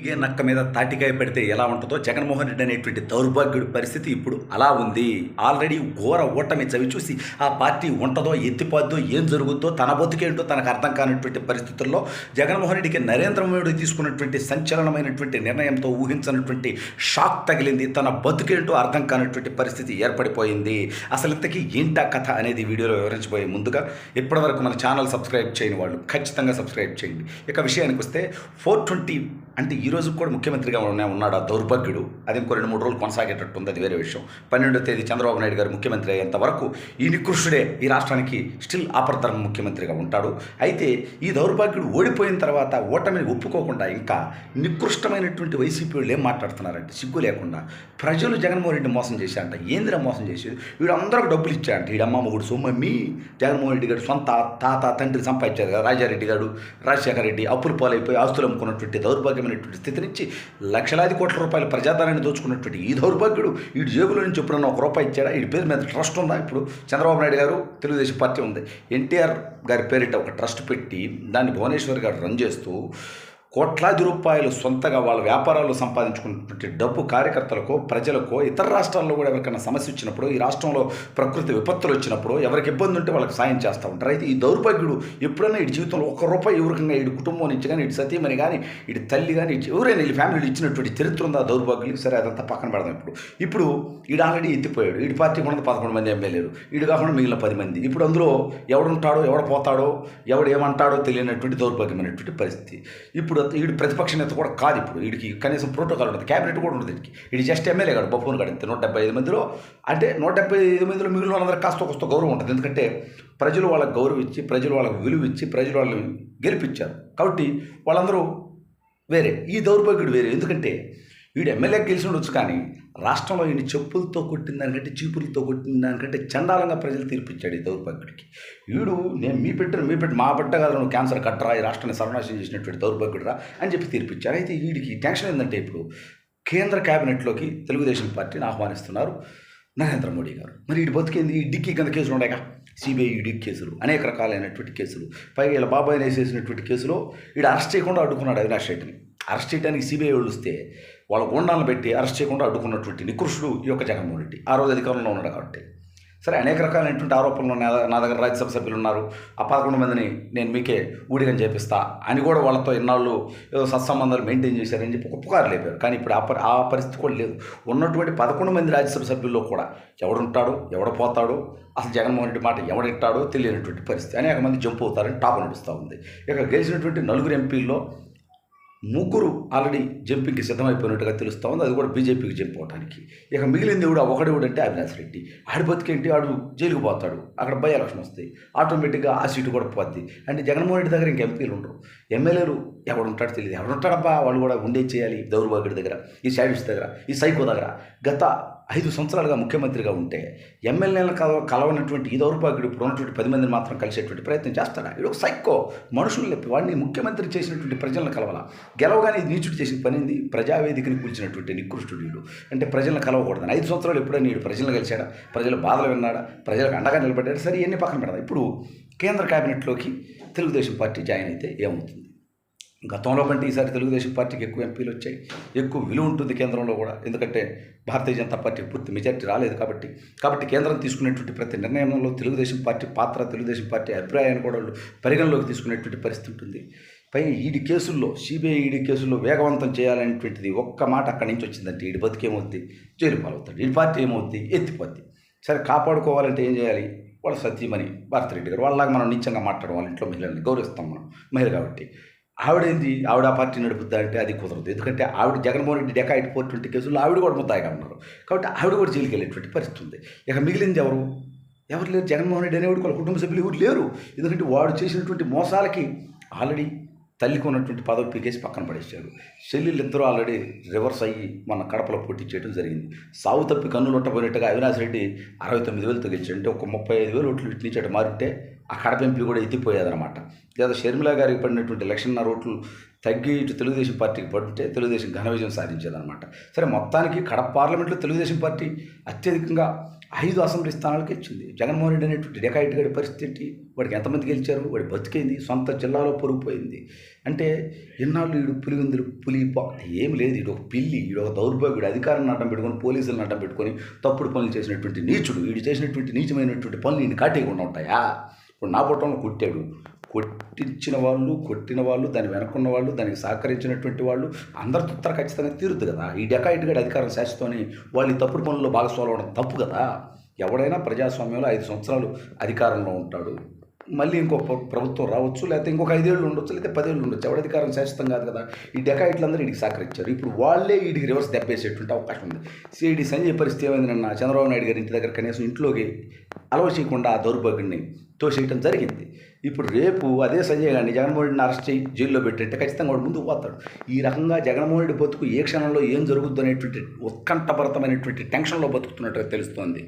ఏ నక్క మీద తాటికాయ పెడితే ఎలా ఉంటుందో జగన్మోహన్ రెడ్డి అనేటువంటి దౌర్భాగ్యుడి పరిస్థితి ఇప్పుడు అలా ఉంది. ఆల్రెడీ ఘోర ఓటమి చవిచూసి ఆ పార్టీ ఉంటుందో ఎత్తిపోద్దో ఏం జరుగుద్దో తన బతుకేంటో తనకు అర్థం కానటువంటి పరిస్థితుల్లో జగన్మోహన్ రెడ్డికి నరేంద్ర మోడీ తీసుకున్నటువంటి సంచలనమైనటువంటి నిర్ణయంతో ఊహించినటువంటి షాక్ తగిలింది. తన బతుకేంటో అర్థం కానటువంటి పరిస్థితి ఏర్పడిపోయింది. అసలు ఇంతకీ ఏంటా కథ అనేది వీడియోలో వివరించబోయే ముందుగా ఇప్పటివరకు మన ఛానల్ సబ్స్క్రైబ్ చేయని వాళ్ళు ఖచ్చితంగా సబ్స్క్రైబ్ చేయండి. ఇక విషయానికి వస్తే 420 అంటే ఈ రోజు కూడా ముఖ్యమంత్రిగా ఉన్నాడు ఆ దౌర్భాగ్యుడు. అది ఇంకో 2-3 రోజులు కొనసాగేటట్టు ఉంది, అది వేరే విషయం. 12వ తేదీ చంద్రబాబు నాయుడు గారు ముఖ్యమంత్రి అయ్యేంత వరకు ఈ నికృష్టుడే ఈ రాష్ట్రానికి స్టిల్ ఆపద్ధర్మ ముఖ్యమంత్రిగా ఉంటాడు. అయితే ఈ దౌర్భాగ్యుడు ఓడిపోయిన తర్వాత ఓటమిని ఒప్పుకోకుండా ఇంకా నికృష్టమైనటువంటి వైసీపీ వాళ్ళు ఏం మాట్లాడుతున్నారంటే సిగ్గు లేకుండా ప్రజలు జగన్మోహన్ రెడ్డి మోసం చేశారంట. ఏందిరా మోసం చేసేది? వీడు అందరికి డబ్బులు ఇచ్చారంట. వీడమ్మ మొగుడు సొమ్మమ్మి జగన్మోహన్ రెడ్డి గారు సొంత తాత తండ్రి సంపాదించారు కదా, రాజారెడ్డి గారు రాజశేఖర రెడ్డి అప్పులు పాలైపోయి ఆస్తులు అమ్ముకున్నటువంటి దౌర్భాగ్యమైనటువంటి స్థితి నుంచి లక్షలాది కోట్ల రూపాయల ప్రజాధనాన్ని దోచుకున్నటువంటి ఈ దౌర్భాగ్యుడు వీడి జేబులో నుంచి ఎప్పుడన్నా ₹1 ఇచ్చాడా? వీడి పేరు మీద ట్రస్ట్ ఉందా? ఇప్పుడు చంద్రబాబు నాయుడు గారు తెలుగుదేశం పార్టీ ఉంది, ఎన్టీఆర్ గారి పేరిట ఒక ట్రస్ట్ పెట్టి దాన్ని భువనేశ్వర్ గారు రన్ చేస్తూ కోట్లాది రూపాయలు సొంతగా వాళ్ళ వ్యాపారాల్లో సంపాదించుకున్నటువంటి డబ్బు కార్యకర్తలకో ప్రజలకో ఇతర రాష్ట్రాల్లో కూడా ఎవరికైనా సమస్య వచ్చినప్పుడు, ఈ రాష్ట్రంలో ప్రకృతి విపత్తులు వచ్చినప్పుడు ఎవరికి ఇబ్బంది ఉంటే వాళ్ళకి సాయం చేస్తూ ఉంటారు. అయితే ఈ దౌర్భాగ్యుడు ఎప్పుడైనా ఈ జీవితంలో ₹1 ఎవరికైనా ఈ కుటుంబం నుంచి కానీ ఇటు సతీమణి కానీ ఇటు తల్లి కానీ ఎవరైనా ఈ ఫ్యామిలీలు ఇచ్చినటువంటి చరిత్ర ఉందా దౌర్భాగ్యులకి? సరే, అదంతా పక్కన పెడదాం. ఇప్పుడు ఈడు ఆల్రెడీ ఎత్తిపోయాడు. ఈడు పార్టీకి ఉన్నది 11 మంది ఎమ్మెల్యేలు, ఈడు కాకుండా మిగిలిన 10 మంది. ఇప్పుడు అందులో ఎవడుంటాడో ఎవడు పోతాడో ఎవడు ఏమంటాడో తెలియనటువంటి దౌర్భాగ్యమైనటువంటి పరిస్థితి. ఇప్పుడు వీడు ప్రతిపక్ష నేత కూడా కాదు. ఇప్పుడు వీడికి కనీసం ప్రోటోకాల్ ఉంటుంది, క్యాబినెట్ కూడా ఉంటుంది. వీడి జస్ట్ ఎమ్మెల్యే కాదు, బొప్పను కాదు. 175 మందిలో అంటే 175 మందిలో మిగిలిన వాళ్ళందరూ కాస్త గౌరవం ఉంటుంది. ఎందుకంటే ప్రజలు వాళ్ళకి గౌరవించి, ప్రజలు వాళ్ళకి విలువ ఇచ్చి, ప్రజలు వాళ్ళని గెలిపించారు కాబట్టి వాళ్ళందరూ వేరే. ఈ దౌర్భాగ్యుడు వేరే. ఎందుకంటే వీడు ఎమ్మెల్యేకి గెలిచి ఉండొచ్చు, కానీ రాష్ట్రంలో ఈయన చెప్పులతో కొట్టిన దానికంటే చీపులతో కొట్టిన దానికంటే చండాలంగా ప్రజలు తీర్పిచ్చాడు ఈ దౌర్భాగ్యుడికి. వీడు నేను మీ మా బిడ్డ కాదు, నువ్వు క్యాన్సర్ కట్టరా, ఈ రాష్ట్రాన్ని సర్వనాశనం చేసినటువంటి దౌర్భాగ్యుడురా అని చెప్పి తీర్పిచ్చారు. అయితే వీడికి టెన్షన్ ఏంటంటే ఇప్పుడు కేంద్ర క్యాబినెట్లోకి తెలుగుదేశం పార్టీని ఆహ్వానిస్తున్నారు నరేంద్ర మోడీ గారు. మరి వీడి బతికేంది? ఈ డిక్కీ కింద కేసులు ఉన్నాయిగా, సిబిఐ ఈడీ కేసులు, అనేక రకాలైనటువంటి కేసులు. పైగా వీళ్ళ బాబాయ్ వేసేసినటువంటి కేసులో వీడు అరెస్ట్ చేయకుండా అడ్డుకున్నాడు అవినాష్ రెడ్డిని. అరెస్ట్ చేయడానికి సిబిఐ వాళ్ళు వస్తే వాళ్ళ గుండాలను పెట్టి అరెస్ట్ చేయకుండా అడ్డుకున్నటువంటి నికృష్టుడు ఈ యొక్క జగన్మోహన్ రెడ్డి. ఆ రోజు అధికారంలో ఉన్నాడు కాబట్టి. సరే, అనేక రకాలైనటువంటి ఆరోపణలు నా దగ్గర రాజ్యసభ సభ్యులు ఉన్నారు, ఆ 11 మందిని నేను మీకే ఊడిగని చేపిస్తా అని కూడా వాళ్ళతో ఎన్నాళ్ళు ఏదో సత్సంబంధాలు మెయింటైన్ చేశారని చెప్పి ఒక పుకారు లేపారు. కానీ ఇప్పుడు ఆ పరిస్థితి కూడా లేదు. ఉన్నటువంటి 11 మంది రాజ్యసభ సభ్యుల్లో కూడా ఎవడుంటాడో ఎవడు పోతాడో, అసలు జగన్మోహన్ రెడ్డి మాట ఎవడిట్టాడో తెలియనటువంటి పరిస్థితి. అనేక మంది జంప్ అవుతారని టాప్ నడుస్తూ ఉంది. ఇక గెలిచినటువంటి 4 ఎంపీల్లో 3 ఆల్రెడీ జంపింగ్కి సిద్ధమైపోయినట్టుగా తెలుస్తూ ఉంది. అది కూడా బీజేపీకి జంప్ అవడానికి. ఇక మిగిలింది కూడా ఒకడేవుడంటే అవినాష్ రెడ్డి. ఆడి బతికేంటి? ఆడు జైలుకు పోతాడు, అక్కడ బై ఎలక్షన్ వస్తాయి, ఆటోమేటిక్గా ఆ సీటు కూడా పోద్ది. అంటే జగన్మోహన్ రెడ్డి దగ్గర ఇంక ఎంపీలు ఉండరు, ఎమ్మెల్యేలు ఎవడుంటాడో తెలియదు. ఎవడుంటాడబ్బా? వాళ్ళు కూడా ఉండే చేయాలి దౌర్భాగ్యుడి దగ్గర, ఈ శాడిస్ట్ దగ్గర, ఈ సైకో దగ్గర. గత 5 సంవత్సరాలుగా ముఖ్యమంత్రిగా ఉంటే ఎమ్మెల్యేలను కలవనటువంటి ఈ దౌర్భాగ్యుడు ఇప్పుడు ఉన్నటువంటి 10 మందిని మాత్రం కలిసేటువంటి ప్రయత్నం చేస్తాడా? ఇది ఒక సైకో. మనుషులు లేపి వాడిని ముఖ్యమంత్రి చేసినటువంటి ప్రజలను కలవాల. గెలవగానే ఇది నీచుడు చేసిన పనింది, ప్రజావేదికని కూల్చినటువంటి నికృష్టుడు వీడు. అంటే ప్రజలను కలవకూడదని 5 సంవత్సరాలు ఎప్పుడైనా వీడు ప్రజలను కలిశాడా? ప్రజల బాధలు విన్నాడా? ప్రజలకు అండగా నిలబడ్డాడు? సరే, ఇవన్నీ పక్కన పెడదాం. ఇప్పుడు కేంద్ర క్యాబినెట్లోకి తెలుగుదేశం పార్టీ జాయిన్ అయితే ఏమవుతుంది? గతంలో కంటే ఈసారి తెలుగుదేశం పార్టీకి ఎక్కువ ఎంపీలు వచ్చాయి, ఎక్కువ విలువ ఉంటుంది కేంద్రంలో కూడా. ఎందుకంటే భారతీయ జనతా పార్టీకి పూర్తి మెజార్టీ రాలేదు కాబట్టి కేంద్రం తీసుకునేటువంటి ప్రతి నిర్ణయంలో తెలుగుదేశం పార్టీ పాత్ర, తెలుగుదేశం పార్టీ అభిప్రాయాన్ని కూడా వాళ్ళు పరిగణలోకి తీసుకునేటువంటి పరిస్థితి ఉంటుంది. పైగా ఈడీ కేసుల్లో, సిబిఐ ఈడీ కేసుల్లో వేగవంతం చేయాలనేటువంటిది ఒక్క మాట అక్కడి నుంచి వచ్చిందంటే ఈడి బతికేమవుద్ది? జైలు పాలవుతాడు. ఈ పార్టీ ఏమవుద్ది? ఎత్తిపోద్ది. సరే, కాపాడుకోవాలంటే ఏం చేయాలి? వాళ్ళ సతీమణి భారతిరెడ్డి గారు వాళ్ళలాగా మనం నిత్యంగా మాట్లాడడం, వాళ్ళ ఇంట్లో మహిళల్ని గౌరవిస్తాం మనం, మహిళ కాబట్టి. ఆవిడేంది? ఆవిడ ఆ పార్టీ నడుపుద్దా అంటే అది కుదరదు. ఎందుకంటే ఆవిడ జగన్మోహన్ రెడ్డి డెకాయిట్ 420 కేసుల్లో ఆవిడ కూడా ముద్దాయిగా ఉన్నారు కాబట్టి ఆవిడ కూడా జైలుకి వెళ్ళేటువంటి పరిస్థితి ఉంది. ఇక మిగిలింది ఎవరు లేరు. జగన్మోహన్ రెడ్డి అనేవాడు వాళ్ళ కుటుంబ సభ్యులు ఎవరు లేరు. ఎందుకంటే వాడు చేసినటువంటి మోసాలకి ఆల్రెడీ తల్లికి ఉన్నటువంటి పదవి పీకేసి పక్కన పడేశాడు. చెల్లెళ్ళు ఇద్దరు ఆల్రెడీ రివర్స్ అయ్యి మన కడపలో పోటీ చేయడం జరిగింది. సావు తప్పి కన్నులు ఒట్టపోయినట్టుగా అవినాష్ రెడ్డి 69,000తో గెలిచాడు. అంటే ఒక 35,000 ఓట్లు ఇటు నుంచి అటు మారితే ఆ కడప ఎంపీ కూడా ఎత్తిపోయేదన్నమాట. లేదా షర్మిల గారికి పడినటువంటి 1,50,000 ఓట్లు తగ్గి ఇటు తెలుగుదేశం పార్టీకి పడితే తెలుగుదేశం ఘన విజయం సాధించేదన్నమాట. సరే, మొత్తానికి కడప పార్లమెంట్లో తెలుగుదేశం పార్టీ అత్యధికంగా 5 అసెంబ్లీ స్థానాలకు ఇచ్చింది. జగన్మోహన్ రెడ్డి అనేటువంటి డెకాయిట్ గడి పరిస్థితి ఏంటి? వాడికి ఎంతమంది గెలిచారు? వాడి బతికేంది? సొంత జిల్లాలో పొరుగుపోయింది. అంటే ఇన్నాళ్ళు ఈడు పులివెందులు ఏమి లేదు. ఈడు ఒక పిల్లి, ఈడు ఒక దౌర్భాగ్యుడు, అధికారాన్ని అడ్డం పెట్టుకొని, పోలీసులను అడ్డం పెట్టుకొని తప్పుడు పనులు చేసినటువంటి నీచుడు. వీడు చేసినటువంటి నీచమైనటువంటి పనులు ఈయన కాటేయకుండా ఉంటాయా? ఇప్పుడు నా పొట్టంలో కొట్టాడు. కొట్టించిన వాళ్ళు, కొట్టిన వాళ్ళు, దాని వెనక్కున్న వాళ్ళు, దానికి సహకరించినటువంటి వాళ్ళు అందరితో ఉత్తర ఖచ్చితంగా తీరుద్దు కదా. ఈ డెకాయిట్ గడి అధికారం శాశ్వతమని వాళ్ళు ఈ తప్పుడు పనుల్లో భాగస్వాములు అవ్వడం తప్పు కదా. ఎవడైనా ప్రజాస్వామ్యంలో 5 సంవత్సరాలు అధికారంలో ఉంటాడు. మళ్ళీ ఇంకో ప్రభుత్వం రావచ్చు, లేకపోతే ఇంకొక 5 ఏళ్ళు ఉండొచ్చు, లేకపోతే 10 ఏళ్ళు ఉండొచ్చు. ఎవడ అధికారం శాశ్వతం కాదు కదా. ఈ డెకాయిట్లందరూ వీడికి సహకరించారు. ఇప్పుడు వాళ్ళే వీడికి రివర్స్ దెబ్బేసేటువంటి అవకాశం ఉంది. సిఐడి సంజయ్ పరిస్థితి ఏమైంది? నిన్న చంద్రబాబు నాయుడు గారి ఇంటి దగ్గర కనీసం ఇంట్లోకి అలవ చేయకుండా ఆ దౌర్భాగ్యుడిని తోసేయటం జరిగింది. ఇప్పుడు రేపు అదే సంజయ్ గారిని జగన్మోహన్ రెడ్డిని అరెస్ట్ చేయి జైల్లో పెట్టంటే ఖచ్చితంగా వాడు ముందుకు పోతాడు. ఈ రకంగా జగన్మోహన్ రెడ్డి బతుకు ఏ క్షణంలో ఏం జరుగుద్దు అనేటువంటి ఉత్కంఠభరితమైనటువంటి టెన్షన్లో బతుకుతున్నట్టుగా తెలుస్తోంది.